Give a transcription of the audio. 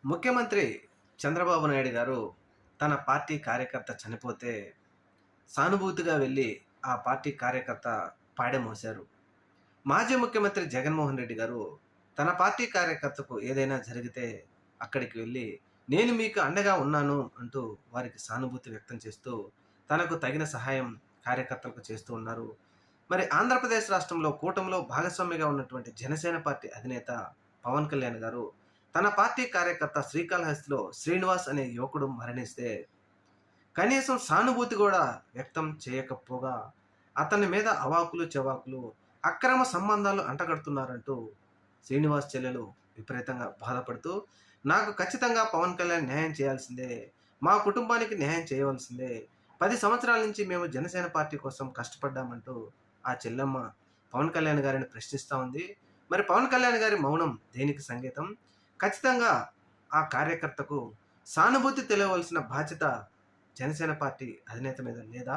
ముఖ్యమంత్రి చంద్రబాబు నాయుడు గారు తన పార్టీ కార్యకర్త చనిపోతే సానుభూతిగా వెళ్ళి ఆ పార్టీ కార్యకర్త పాడె మోశారు. మాజీ ముఖ్యమంత్రి జగన్మోహన్ రెడ్డి గారు తన పార్టీ కార్యకర్తకు ఏదైనా జరిగితే అక్కడికి వెళ్ళి నేను మీకు అండగా ఉన్నాను అంటూ వారికి సానుభూతి వ్యక్తం చేస్తూ తనకు తగిన సహాయం కార్యకర్తలకు చేస్తూ ఉన్నారు. మరి ఆంధ్రప్రదేశ్ రాష్ట్రంలో కూటమిలో భాగస్వామిగా ఉన్నటువంటి జనసేన పార్టీ అధినేత పవన్ కళ్యాణ్ గారు తన పార్టీ కార్యకర్త శ్రీకాళహస్తిలో శ్రీనివాస్ అనే యువకుడు మరణిస్తే కనీసం సానుభూతి కూడా వ్యక్తం చేయకపోగా అతని మీద అవాకులు చెవాకులు అక్రమ సంబంధాలు అంటగడుతున్నారంటూ శ్రీనివాస్ చెల్లెలు విపరీతంగా బాధపడుతూ నాకు ఖచ్చితంగా పవన్ కళ్యాణ్ న్యాయం చేయాల్సిందే, మా కుటుంబానికి న్యాయం చేయవలసిందే, 10 సంవత్సరాల నుంచి మేము జనసేన పార్టీ కోసం కష్టపడ్డామంటూ ఆ చెల్లెమ్మ పవన్ కళ్యాణ్ గారిని ప్రశ్నిస్తూ ఉంది. మరి పవన్ కళ్యాణ్ గారి మౌనం దేనికి సంకేతం? ఖచ్చితంగా ఆ కార్యకర్తకు సానుభూతి తెలియవలసిన బాధ్యత జనసేన పార్టీ అధినేత మీద లేదా?